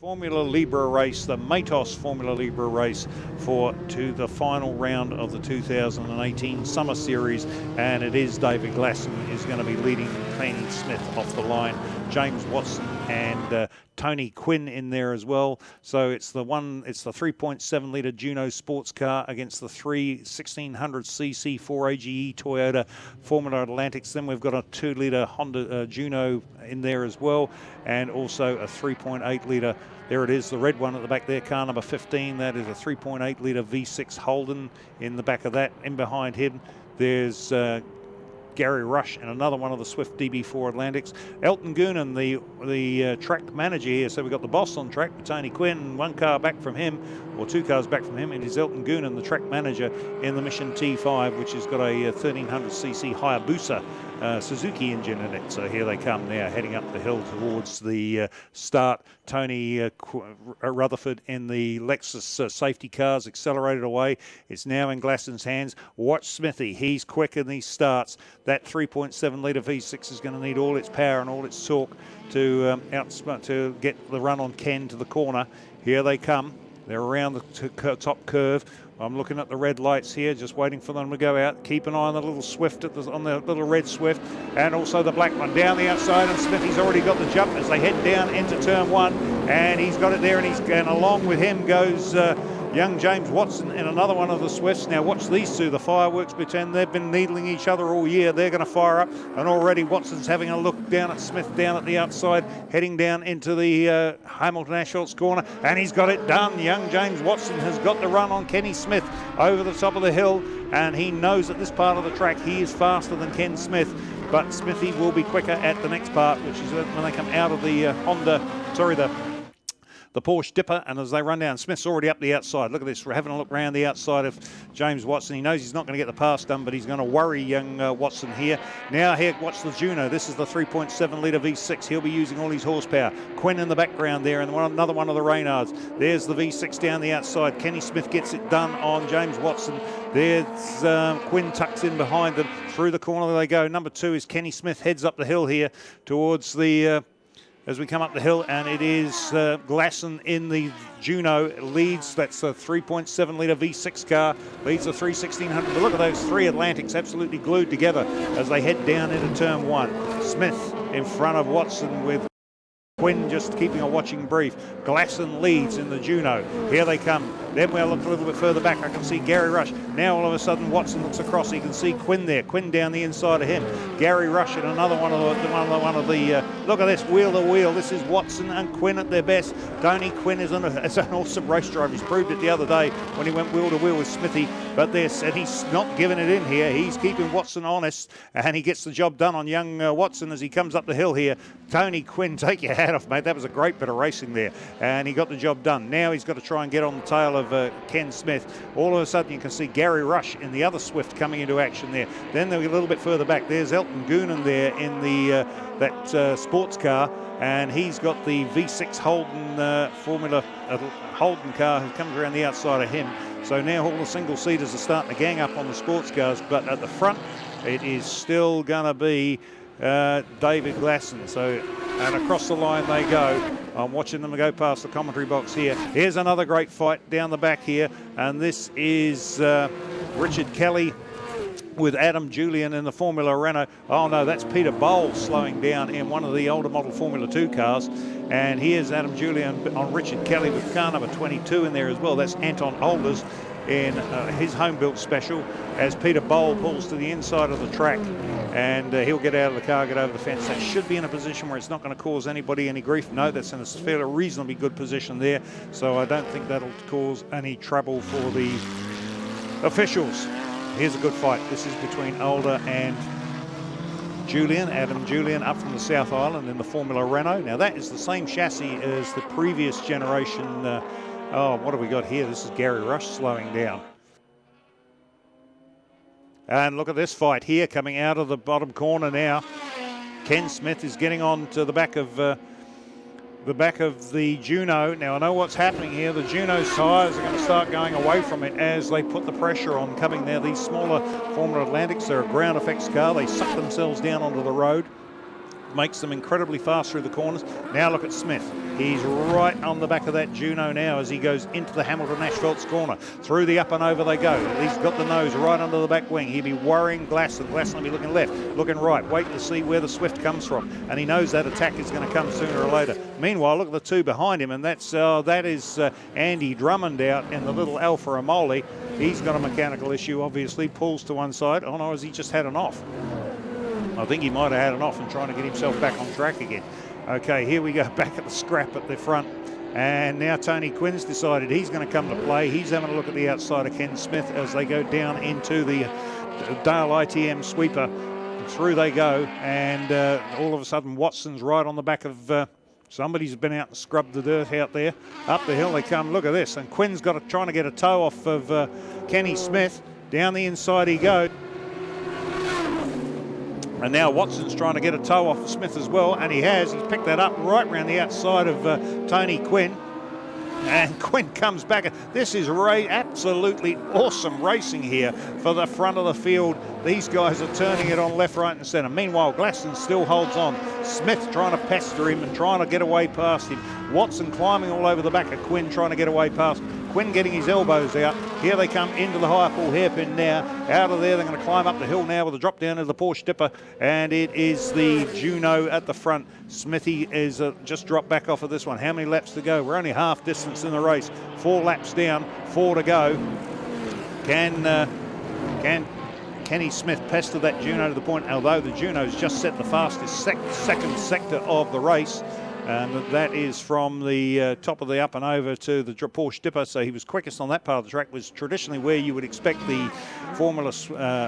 Formula Libre race, the Matos Formula Libre race to the final round of the 2018 Summer Series, and it is David Glasson is going to be leading Kenny Smith off the line. James Watson and Tony Quinn in there as well. So it's the 3.7 litre Juno sports car against the 1600cc 4AGE Toyota Formula Atlantics. Then we've got a 2 litre Honda Juno in there as well, and also a 3.8 litre. There it is, the red one at the back there, car number 15. That is a 3.8 litre V6 Holden in the back of that. In behind him, there's Gary Rush and another one of the Swift DB4 Atlantics. Elton Goonan, the track manager here. So we've got the boss on track, Tony Quinn, and one car back from him, or 2 cars back from him. It is Elton Goonan, the track manager in the Mission T5, which has got a 1300cc Hayabusa Suzuki engine in it. So here they come now, heading up the hill towards the start. Tony Rutherford in the Lexus safety cars accelerated away. It's now in Glasson's hands. Watch Smithy. He's quick in these starts. That 3.7 litre V6 is going to need all its power and all its torque to get the run on Ken to the corner. Here they come. They're around the top curve. I'm looking at the red lights here, just waiting for them to go out. Keep an eye on the little Swift, on the little red Swift, and also the black one down the outside. And Smithy's already got the jump as they head down into turn 1, and he's got it there. And along with him goes young James Watson in another one of the Swifts. Now watch these two, the fireworks pretend they've been needling each other all year. They're going to fire up, and already Watson's having a look down at Smith down at the outside, heading down into the Hamilton Ashholtz corner, and he's got it done. Young James Watson has got the run on Kenny Smith over the top of the hill, and he knows at this part of the track he is faster than Ken Smith, but Smithy will be quicker at the next part, which is when they come out of the the Porsche Dipper, and as they run down, Smith's already up the outside. Look at this, we're having a look around the outside of James Watson. He knows he's not going to get the pass done, but he's going to worry young Watson here. Now here, watch the Juno. This is the 3.7 litre V6. He'll be using all his horsepower. Quinn in the background there, and another one of the Reynards. There's the V6 down the outside. Kenny Smith gets it done on James Watson. There's Quinn tucks in behind them. Through the corner they go. Number 2 is Kenny Smith, heads up the hill here towards the as we come up the hill, and it is Glasson in the Juno leads. That's a 3.7 litre V6 car, leads the 1600. But look at those 3 Atlantics absolutely glued together as they head down into turn 1. Smith in front of Watson with Quinn just keeping a watching brief. Glasson leads in the Juno. Here they come. Then we'll look a little bit further back. I can see Gary Rush. Now all of a sudden Watson looks across. You can see Quinn there. Quinn down the inside of him. Gary Rush and another one of the look at this, wheel to wheel. This is Watson and Quinn at their best. Tony Quinn is an awesome race driver. He's proved it the other day when he went wheel to wheel with Smithy. But he's not giving it in here. He's keeping Watson honest, and he gets the job done on young Watson as he comes up the hill here. Tony Quinn, take your hat off, mate. That was a great bit of racing there, and he got the job done. Now he's got to try and get on the tail of Ken Smith. All of a sudden you can see Gary Rush in the other Swift coming into action there. Then they're a little bit further back. There's Elton Goonan there in the that sports car, and he's got the V6 Holden Formula Holden car who comes around the outside of him. So now all the single-seaters are starting to gang up on the sports cars, but at the front it is still going to be David Glasson. So, and across the line they go. I'm watching them go past the commentary box here. Here's another great fight down the back here, and this is Richard Kelly with Adam Julian in the Formula Renault. Oh no, that's Peter Bowles slowing down in one of the older model Formula 2 cars. And here's Adam Julian on Richard Kelly with car number 22 in there as well. That's Anton Alders in his home-built special, as Peter Bowl pulls to the inside of the track, and he'll get out of the car, get over the fence. That should be in a position where it's not going to cause anybody any grief. No, that's in a fairly reasonably good position there, so I don't think that'll cause any trouble for the officials. Here's a good fight. This is between Alder and Julian, Adam Julian, up from the South Island in the Formula Renault. Now that is the same chassis as the previous generation. What have we got here? This is Gary Rush slowing down. And look at this fight here coming out of the bottom corner now. Ken Smith is getting on to the back of the Juno. Now I know what's happening here. The Juno's tyres are going to start going away from it as they put the pressure on coming there. These smaller Formula Atlantics, they're a ground effects car. They suck themselves down onto the road. Makes them incredibly fast through the corners. Now look at Smith. He's right on the back of that Juno now as he goes into the Hamilton Ashvelt's corner. Through the up and over they go. He's got the nose right under the back wing. He'll be worrying Glasson. Glasson will be looking left, looking right, waiting to see where the Swift comes from. And he knows that attack is going to come sooner or later. Meanwhile, look at the two behind him, and that is Andy Drummond out in the little Alfa Romoli. He's got a mechanical issue, obviously. Pulls to one side. Oh no, has he just had an off? I think he might have had an off and trying to get himself back on track again. Okay, here we go back at the scrap at the front. And now Tony Quinn's decided he's going to come to play. He's having a look at the outside of Ken Smith as they go down into the Dale ITM sweeper. Through they go, and all of a sudden Watson's right on the back of somebody's been out and scrubbed the dirt out there. Up the hill they come. Look at this, and Quinn's trying to get a toe off of Kenny Smith. Down the inside he goes. And now Watson's trying to get a toe off of Smith as well, and he has. He's picked that up right around the outside of Tony Quinn. And Quinn comes back. This is absolutely awesome racing here for the front of the field. These guys are turning it on left, right and centre. Meanwhile, Glasson still holds on. Smith trying to pester him and trying to get away past him. Watson climbing all over the back of Quinn, trying to get away past him. Quinn getting his elbows out. Here they come into the high pool hairpin now. Out of there, they're going to climb up the hill now with a drop down to the Porsche Dipper. And it is the Juno at the front. Smithy is just dropped back off of this one. How many laps to go? We're only half distance in the race. 4 laps down, 4 to go. Can Kenny Smith pester that Juno to the point, although the Juno's just set the fastest second sector of the race. And that is from the top of the up and over to the Porsche Dipper. So he was quickest on that part of the track, was traditionally where you would expect the Formula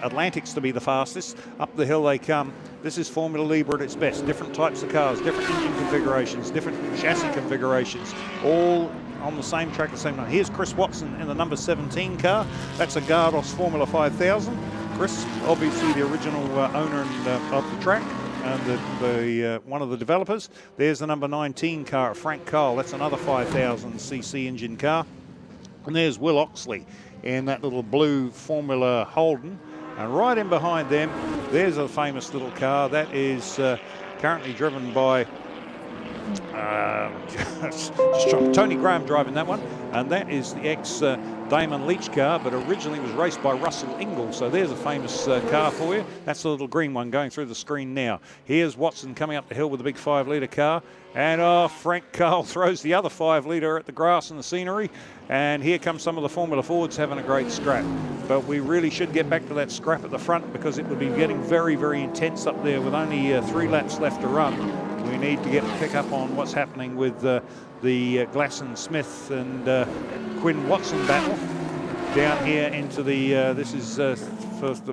Atlantics to be the fastest. Up the hill they come. This is Formula Libre at its best. Different types of cars, different engine configurations, different chassis configurations, all on the same track at the same time. Here's Chris Watson in the number 17 car. That's a Gardos Formula 5000. Chris, obviously the original owner of the track. And one of the developers. There's the number 19 car, Frank Cole. That's another 5,000cc engine car. And there's Will Oxley in that little blue Formula Holden. And right in behind them, there's a famous little car that is currently driven by Tony Graham driving that one. And that is the ex-Damon Leach car, but originally was raced by Russell Ingall. So there's a famous car for you. That's the little green one going through the screen now. Here's Watson coming up the hill with a big 5-litre car. And Frank Cole throws the other 5-litre at the grass and the scenery. And here comes some of the Formula Fords having a great scrap. But we really should get back to that scrap at the front because it would be getting very, very intense up there with only 3 laps left to run. We need to pick up on what's happening with the Glasson Smith and Quinn Watson battle down here into the this is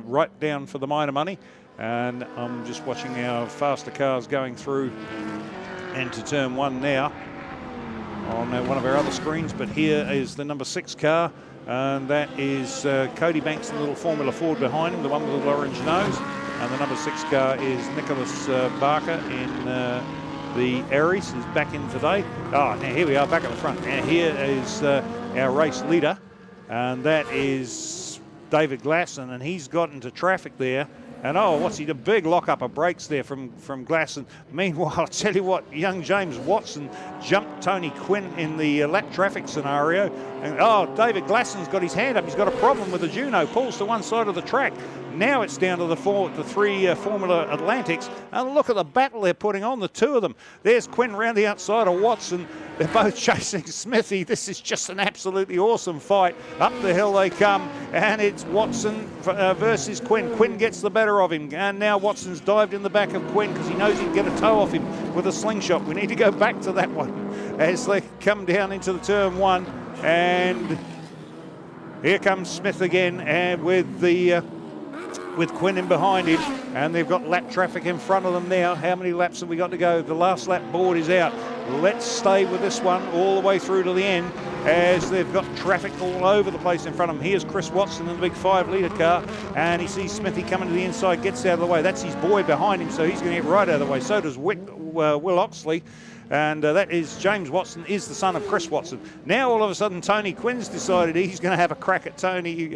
right down for the minor money, and I'm just watching our faster cars going through into turn 1 now on one of our other screens. But here is the number 6 car, and that is Cody Banks, the little Formula Ford behind him, the one with the little orange nose. And the number 6 car is Nicholas Barker in the Aries. He's back in today. Now here we are back at the front. Now here is our race leader, and that is David Glasson, and he's got into traffic there. And what's he? A big lock-up of brakes there from Glasson. Meanwhile, I'll tell you what, young James Watson jumped Tony Quinn in the lap traffic scenario. And David Glasson's got his hand up. He's got a problem with the Juno. Pulls to one side of the track. Now it's down to the 3 Formula Atlantics. And look at the battle they're putting on, the two of them. There's Quinn round the outside of Watson. They're both chasing Smithy. This is just an absolutely awesome fight. Up the hill they come, and it's Watson versus Quinn. Quinn gets the better of him, and now Watson's dived in the back of Quinn because he knows he can get a toe off him with a slingshot. We need to go back to that one as they come down into the turn 1, and here comes Smith again, and with Quinn in behind him, and they've got lap traffic in front of them now. How many laps have we got to go? The last lap board is out. Let's stay with this one all the way through to the end as they've got traffic all over the place in front of them. Here's Chris Watson in the big 5-litre car, and he sees Smithy coming to the inside, gets out of the way. That's his boy behind him, so he's going to get right out of the way. So does Will Oxley. And that is James Watson, is the son of Chris Watson. Now all of a sudden Tony Quinn's decided he's going to have a crack at Tony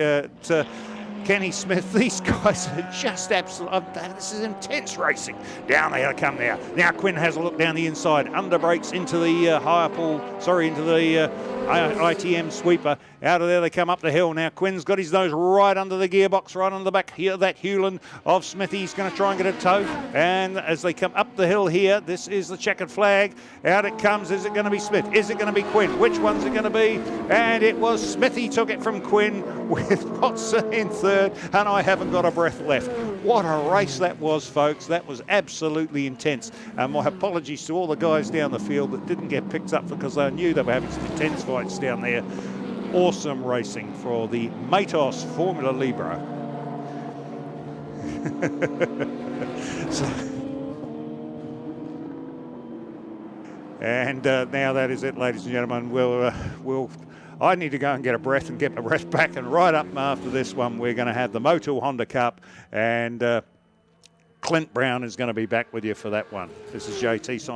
Kenny Smith, these guys are just absolute. This is intense racing. Down they come now. Now Quinn has a look down the inside. Under brakes into the into the ITM sweeper. Out of there they come up the hill. Now Quinn's got his nose right under the gearbox, right on the back here. That Hewland of Smithy. He's going to try and get a tow. And as they come up the hill here, this is the checkered flag. Out it comes. Is it going to be Smith? Is it going to be Quinn? Which one's it going to be? And it was Smithy took it from Quinn with Watson in third. And I haven't got a breath left. What a race that was, folks. That was absolutely intense. My apologies to all the guys down the field that didn't get picked up because they knew they were having some intense fights down there. Awesome racing for the Matos Formula Libre. And now that is it, ladies and gentlemen. I need to go and get a breath and get my breath back. And right up after this one, we're going to have the Motul Honda Cup. And Clint Brown is going to be back with you for that one. This is JT signing.